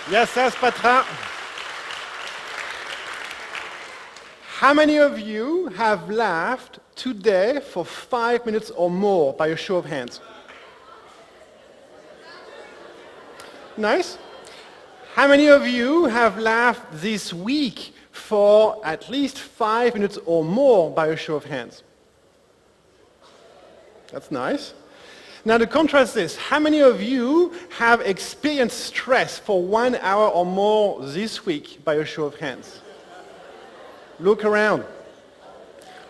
Yes, TEDxPatras. How many of you have laughed today for 5 minutes or more by a show of hands? Nice. How many of you have laughed this week for at least 5 minutes or more by a show of hands? That's nice. Now to contrast this, how many of you have experienced stress for 1 hour or more this week by a show of hands? Look around.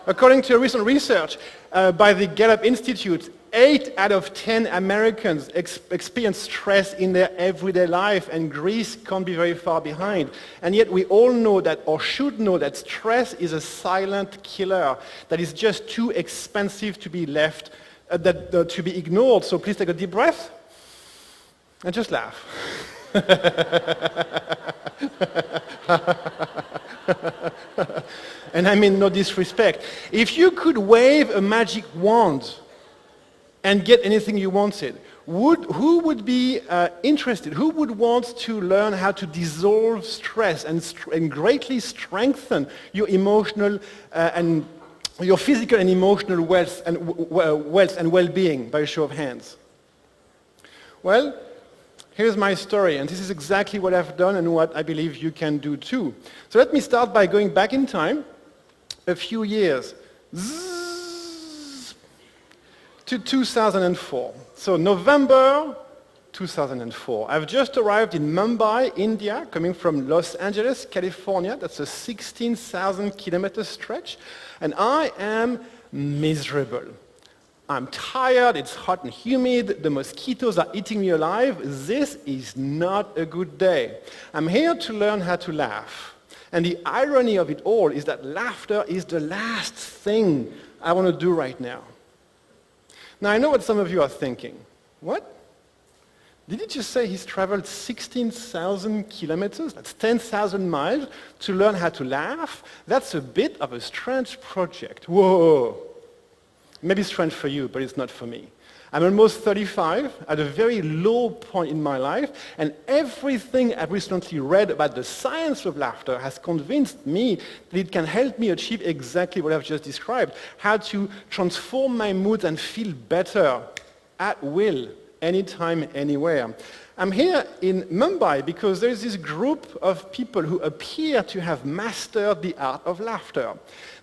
According to a recent research by the Gallup Institute, 8 out of 10 Americans experience stress in their everyday life, and Greece can't be very far behind. And yet we all know that, or should know, that stress is a silent killer, that is just too expensive to be left, to be ignored. So please take a deep breath and just laugh. And I mean no disrespect. If you could wave a magic wand and get anything you wanted, who would be interested? Who would want to learn how to dissolve stress and greatly strengthen your emotional and your physical and emotional wealth and well-being by a show of hands? Well, here's my story, and this is exactly what I've done and what I believe you can do too. So let me start by going back in time a few years to 2004. So November 2004. I've just arrived in Mumbai, India, coming from Los Angeles, California. That's a 16,000 kilometer stretch, and I am miserable. I'm tired, it's hot and humid, the mosquitoes are eating me alive. This is not a good day. I'm here to learn how to laugh. And the irony of it all is that laughter is the last thing I want to do right now. Now I know what some of you are thinking. What? Did he just say he's traveled 16,000 kilometers? That's 10,000 miles to learn how to laugh? That's a bit of a strange project. Whoa! Maybe it's strange for you, but it's not for me. I'm almost 35, at a very low point in my life, and everything I've recently read about the science of laughter has convinced me that it can help me achieve exactly what I've just described, how to transform my mood and feel better at will, anytime, anywhere. I'm here in Mumbai because there's this group of people who appear to have mastered the art of laughter.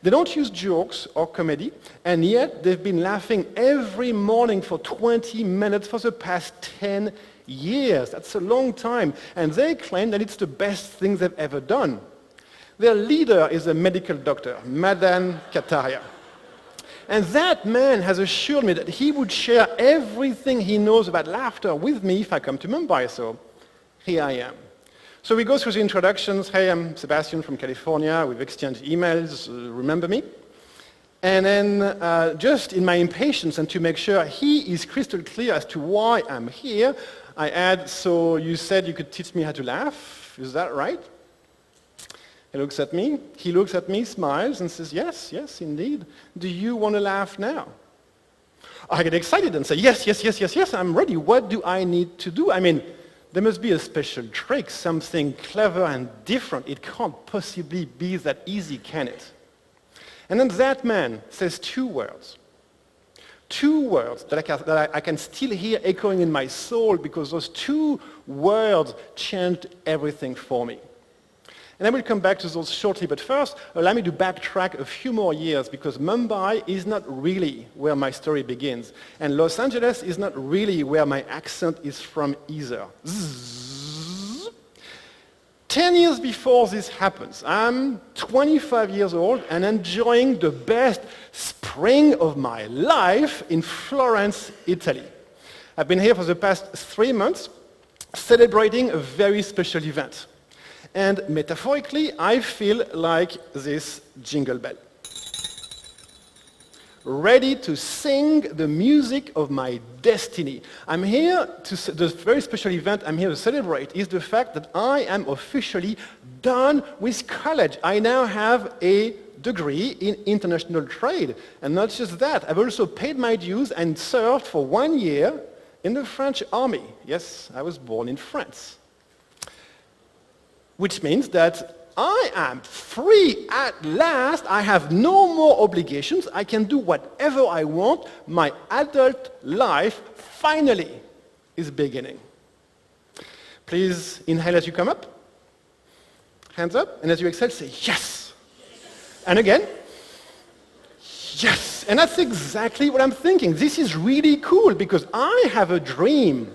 They don't use jokes or comedy, and yet they've been laughing every morning for 20 minutes for the past 10 years. That's a long time, and they claim that it's the best thing they've ever done. Their leader is a medical doctor, Madan Kataria. And that man has assured me that he would share everything he knows about laughter with me if I come to Mumbai, so here I am. So we go through the introductions. Hey, I'm Sebastien from California. We've exchanged emails, remember me? And then just in my impatience and to make sure he is crystal clear as to why I'm here, I add, so you said you could teach me how to laugh, is that right? He looks at me, smiles, and says, yes, yes, indeed. Do you want to laugh now? I get excited and say, yes, I'm ready. What do I need to do? I mean, there must be a special trick, something clever and different. It can't possibly be that easy, can it? And then that man says two words that I can still hear echoing in my soul, because those two words changed everything for me. And I will come back to those shortly, but first, allow me to backtrack a few more years, because Mumbai is not really where my story begins, and Los Angeles is not really where my accent is from either. 10 years before this happens, I'm 25 years old and enjoying the best spring of my life in Florence, Italy. I've been here for the past 3 months, celebrating a very special event. And metaphorically, I feel like this jingle bell. Ready to sing the music of my destiny. I'm here to, the very special event I'm here to celebrate is the fact that I am officially done with college. I now have a degree in international trade. And not just that, I've also paid my dues and served for 1 year in the French army. Yes, I was born in France. which means that I am free at last. I have no more obligations. I can do whatever I want. My adult life finally is beginning. Please inhale as you come up. Hands up. And as you exhale, say yes. And again, yes. And that's exactly what I'm thinking. This is really cool because I have a dream.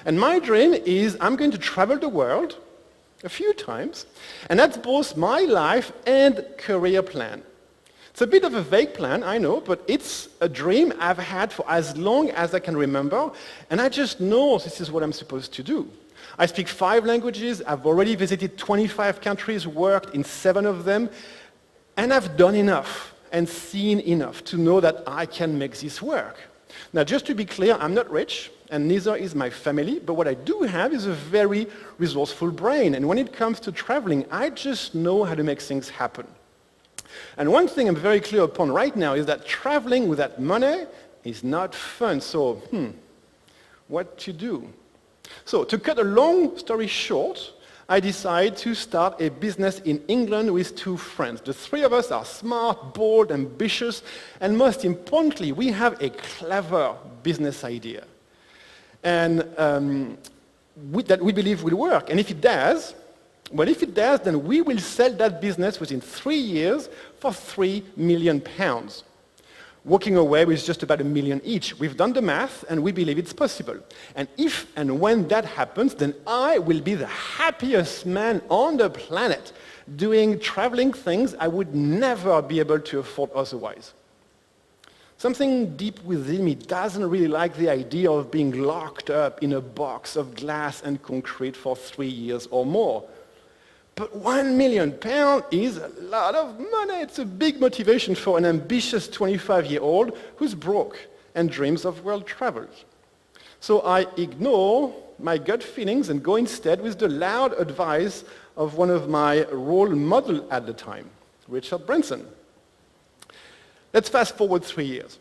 And my dream is I'm going to travel the world a few times. And that's both my life and career plan. It's a bit of a vague plan, I know, but it's a dream I've had for as long as I can remember. And I just know this is what I'm supposed to do. I speak 5 languages. I've already visited 25 countries, worked in 7 of them. And I've done enough and seen enough to know that I can make this work. Now, just to be clear, I'm not rich, and neither is my family, but what I do have is a very resourceful brain. And when it comes to traveling, I just know how to make things happen. And one thing I'm very clear upon right now is that traveling without money is not fun. So, what to do? So, to cut a long story short, I decided to start a business in England with 2 friends. The 3 of us are smart, bold, ambitious, and most importantly, we have a clever business idea. And that we believe will work. And if it does, then we will sell that business within 3 years for £3 million. Walking away with just about $1 million each. We've done the math, and we believe it's possible. And if and when that happens, then I will be the happiest man on the planet doing traveling things I would never be able to afford otherwise. Something deep within me doesn't really like the idea of being locked up in a box of glass and concrete for 3 years or more. But £1 million is a lot of money. It's a big motivation for an ambitious 25-year-old who's broke and dreams of world travel. So I ignore my gut feelings and go instead with the loud advice of one of my role models at the time, Richard Branson. Let's fast forward 3 years.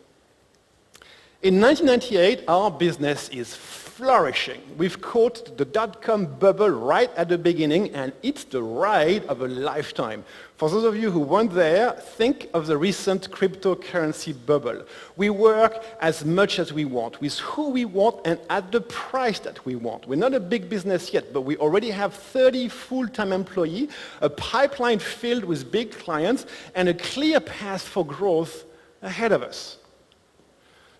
In 1998, our business is flourishing. We've caught the dot-com bubble right at the beginning, and it's the ride of a lifetime. For those of you who weren't there, think of the recent cryptocurrency bubble. We work as much as we want, with who we want, and at the price that we want. We're not a big business yet, but we already have 30 full-time employees, a pipeline filled with big clients, and a clear path for growth ahead of us.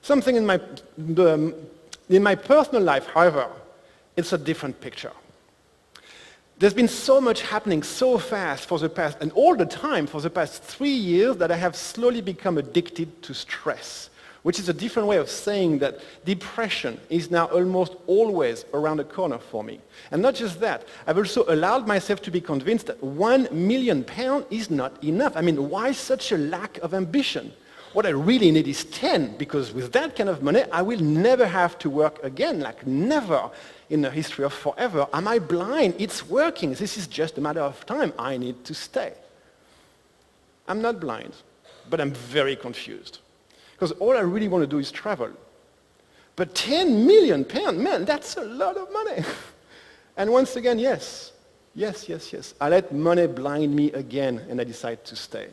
Something in my personal life, however, it's a different picture. There's been so much happening so fast and all the time for the past 3 years that I have slowly become addicted to stress, which is a different way of saying that depression is now almost always around the corner for me. And not just that, I've also allowed myself to be convinced that £1 million is not enough. I mean, why such a lack of ambition? What I really need is 10, because with that kind of money, I will never have to work again, like never in the history of forever. Am I blind? It's working. This is just a matter of time. I need to stay. I'm not blind, but I'm very confused, because all I really want to do is travel. But £10 million, man, that's a lot of money. And once again, yes. I let money blind me again, and I decide to stay.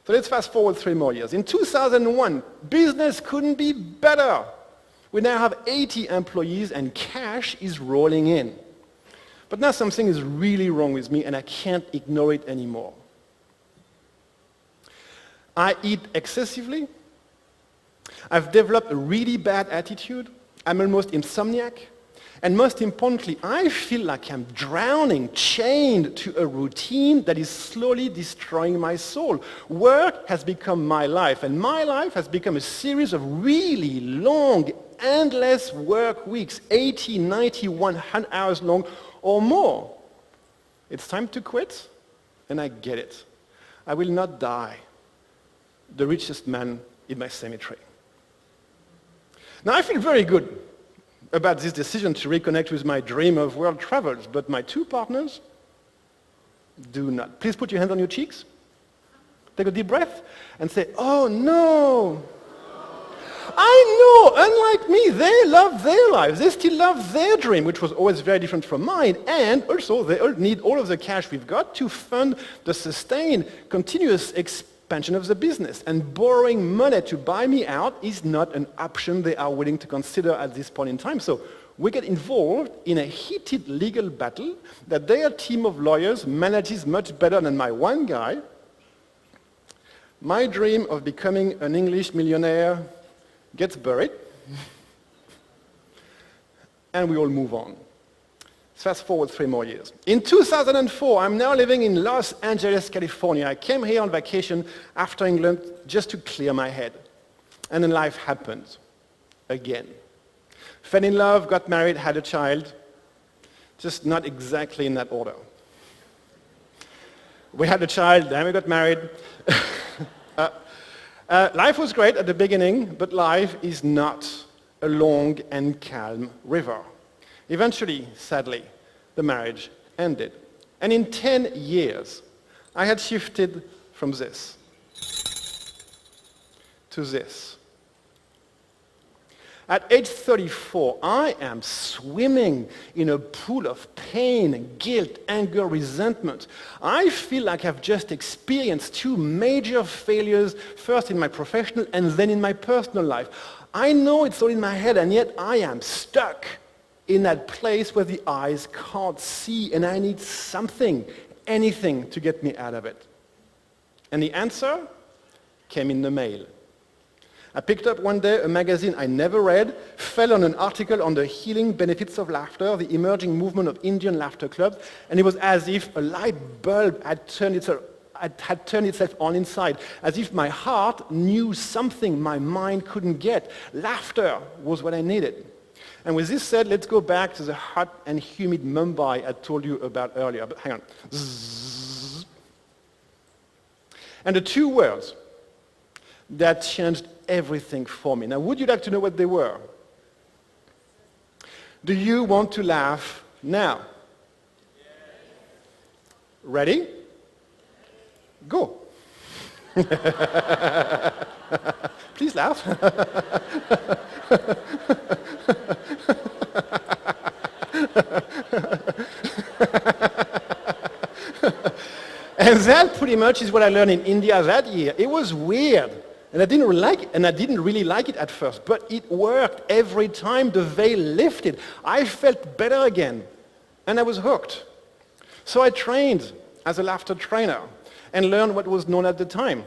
So let's fast forward 3 more years. In 2001, business couldn't be better. We now have 80 employees and cash is rolling in. But now something is really wrong with me and I can't ignore it anymore. I eat excessively. I've developed a really bad attitude. I'm almost insomniac. And most importantly, I feel like I'm drowning, chained to a routine that is slowly destroying my soul. Work has become my life, and my life has become a series of really long, endless work weeks, 80, 90, 100 hours long or more. It's time to quit, and I get it. I will not die, the richest man in my cemetery. Now, I feel very good about this decision to reconnect with my dream of world travels, but my 2 partners do not. Please put your hand on your cheeks. Take a deep breath and say, oh no. I know, unlike me, they love their lives. They still love their dream, which was always very different from mine. And also, they all need all of the cash we've got to fund the sustained, continuous expansion of the business. And borrowing money to buy me out is not an option they are willing to consider at this point in time. So we get involved in a heated legal battle that their team of lawyers manages much better than my one guy. My dream of becoming an English millionaire gets buried, and we all move on. Fast forward 3 more years. In 2004, I'm now living in Los Angeles, California. I came here on vacation after England just to clear my head. And then life happened again. Fell in love, got married, had a child, just not exactly in that order. We had a child, then we got married. Life was great at the beginning, but life is not a long and calm river. Eventually, sadly, the marriage ended. And in 10 years, I had shifted from this to this. At age 34, I am swimming in a pool of pain, guilt, anger, resentment. I feel like I've just experienced 2 major failures, first in my professional and then in my personal life. I know it's all in my head, and yet I am stuck in that place where the eyes can't see, and I need something, anything to get me out of it. And the answer came in the mail. I picked up one day a magazine I never read, fell on an article on the healing benefits of laughter, the emerging movement of Indian laughter clubs, and it was as if a light bulb had turned itself on inside, as if my heart knew something my mind couldn't get. Laughter was what I needed. And with this said, let's go back to the hot and humid Mumbai I told you about earlier. But hang on. Zzz. And the 2 words that changed everything for me. Now, would you like to know what they were? Do you want to laugh now? Ready? Go. Please laugh. And that pretty much is what I learned in India that year. It was weird. And I didn't really like it at first, but it worked every time the veil lifted. I felt better again, and I was hooked. So I trained as a laughter trainer and learned what was known at the time.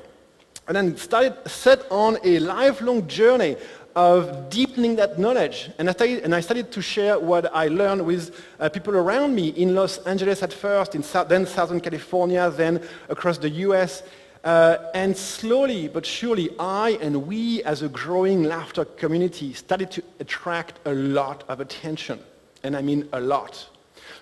And then set on a lifelong journey of deepening that knowledge. And I started to share what I learned with people around me in Los Angeles at first, then Southern California, then across the US. And slowly but surely, I and we as a growing laughter community started to attract a lot of attention. And I mean a lot.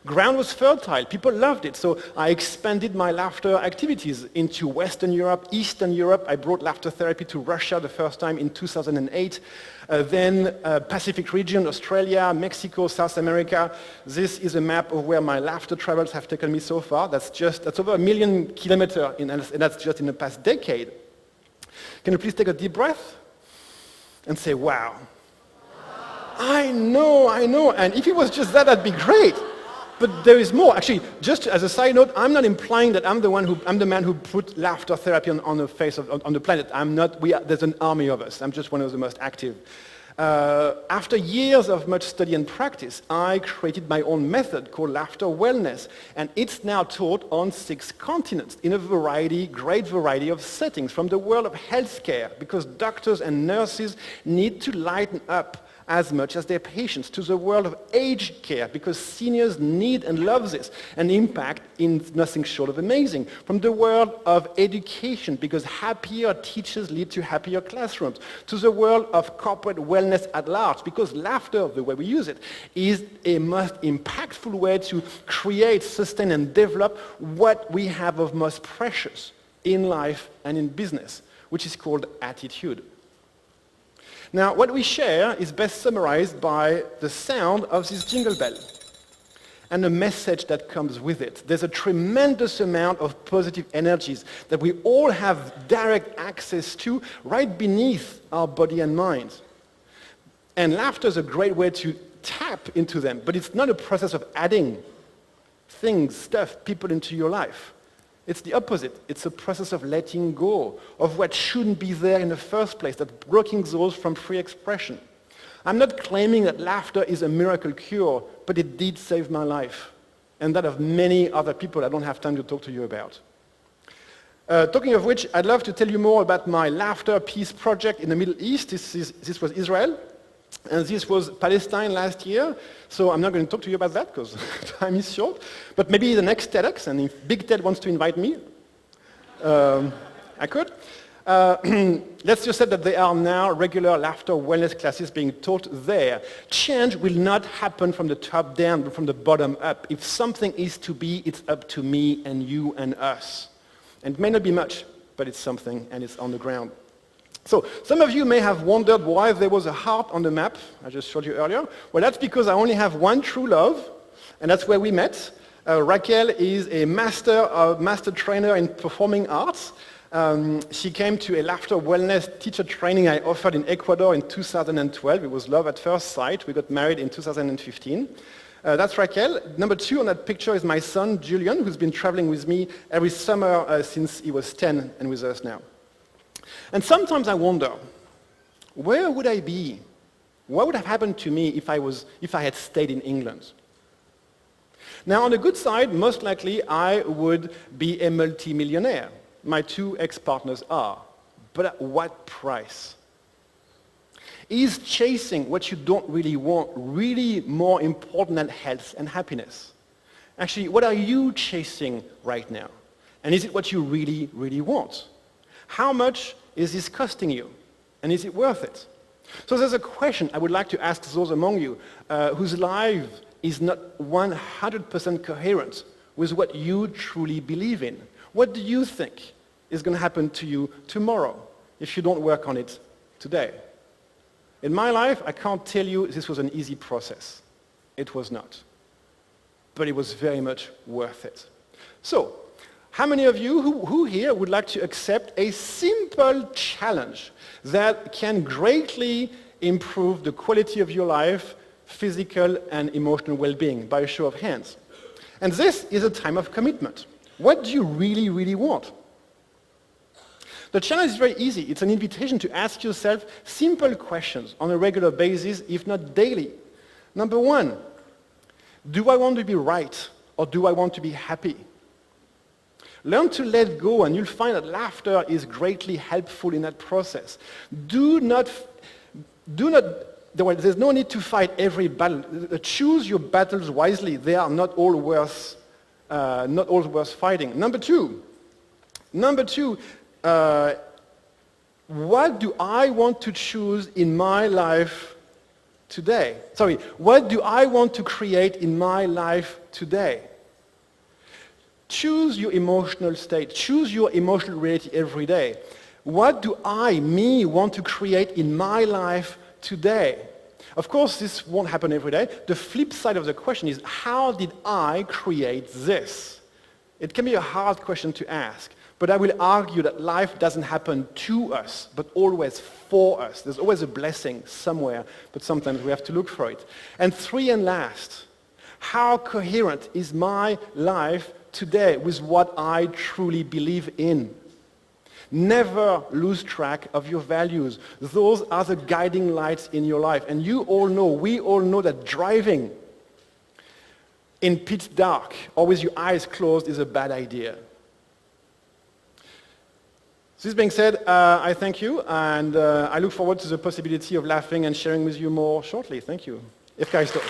Ground was fertile. People loved it. So I expanded my laughter activities into Western Europe, Eastern Europe. I brought laughter therapy to Russia the first time in 2008. Then Pacific region, Australia, Mexico, South America. This is a map of where my laughter travels have taken me so far. That's over 1 million kilometers, and that's just in the past decade. Can you please take a deep breath and say, wow. I know. And if it was just that, that'd be great. But there is more. Actually, just as a side note, I'm not implying that I'm the man who put laughter therapy on the face on the planet. I'm not. There's an army of us. I'm just one of the most active. After years of much study and practice, I created my own method called Laughter Wellness, and it's now taught on 6 continents in a great variety of settings, from the world of healthcare, because doctors and nurses need to lighten up as much as their patients, to the world of aged care, because seniors need and love this, and impact is nothing short of amazing. From the world of education, because happier teachers lead to happier classrooms, to the world of corporate wellness at large, because laughter, the way we use it, is a most impactful way to create, sustain, and develop what we have of most precious in life and in business, which is called attitude. Now, what we share is best summarized by the sound of this jingle bell. and the message that comes with it. There's a tremendous amount of positive energies that we all have direct access to right beneath our body and mind. And laughter is a great way to tap into them, but it's not a process of adding things, stuff, people into your life. It's the opposite. It's a process of letting go of what shouldn't be there in the first place, that breaking those from free expression. I'm not claiming that laughter is a miracle cure, but it did save my life, and that of many other people I don't have time to talk to you about. Talking of which, I'd love to tell you more about my laughter peace project in the Middle East. This was Israel. And this was Palestine last year, so I'm not going to talk to you about that because time is short. But maybe the next TEDx, and if Big Ted wants to invite me, I could. Let's just say that there are now regular laughter wellness classes being taught there. Change will not happen from the top down, but from the bottom up. If something is to be, it's up to me and you and us. And it may not be much, but it's something, and it's on the ground. So some of you may have wondered why there was a heart on the map I just showed you earlier. Well, that's because I only have one true love, and that's where we met. Raquel is a master trainer in performing arts. She came to a laughter wellness teacher training I offered in Ecuador in 2012. It was love at first sight. We got married in 2015. That's Raquel. Number 2 on that picture is my son, Julian, who's been traveling with me every summer since he was 10 and with us now. And sometimes I wonder, where would I be? What would have happened to me if I had stayed in England? Now, on the good side, most likely I would be a multi-millionaire. My 2 ex-partners are. But at what price? Is chasing what you don't really want really more important than health and happiness? Actually, what are you chasing right now? And is it what you really, really want? How much is this costing you? And is it worth it? So there's a question I would like to ask those among you whose life is not 100% coherent with what you truly believe in. What do you think is going to happen to you tomorrow if you don't work on it today? In my life, I can't tell you this was an easy process. It was not. But it was very much worth it. So, how many of you who here would like to accept a simple challenge that can greatly improve the quality of your life, physical and emotional well-being, by a show of hands? And this is a time of commitment. What do you really, really want? The challenge is very easy. It's an invitation to ask yourself simple questions on a regular basis, if not daily. Number 1, do I want to be right or do I want to be happy? Learn to let go, and you'll find that laughter is greatly helpful in that process. There's no need to fight every battle. Choose your battles wisely. They are not all worth fighting. Number two, what do I want to choose in my life today? What do I want to create in my life today? Choose your emotional state. Choose your emotional reality every day. What do I, want to create in my life today? Of course, this won't happen every day. The flip side of the question is, how did I create this? It can be a hard question to ask, but I will argue that life doesn't happen to us, but always for us. There's always a blessing somewhere, but sometimes we have to look for it. And 3 and last, how coherent is my life today with what I truly believe in? Never lose track of your values. Those are the guiding lights in your life. And we all know that driving in pitch dark or with your eyes closed is a bad idea. This being said, I thank you, and I look forward to the possibility of laughing and sharing with you more shortly. Thank you. Ευχαριστώ.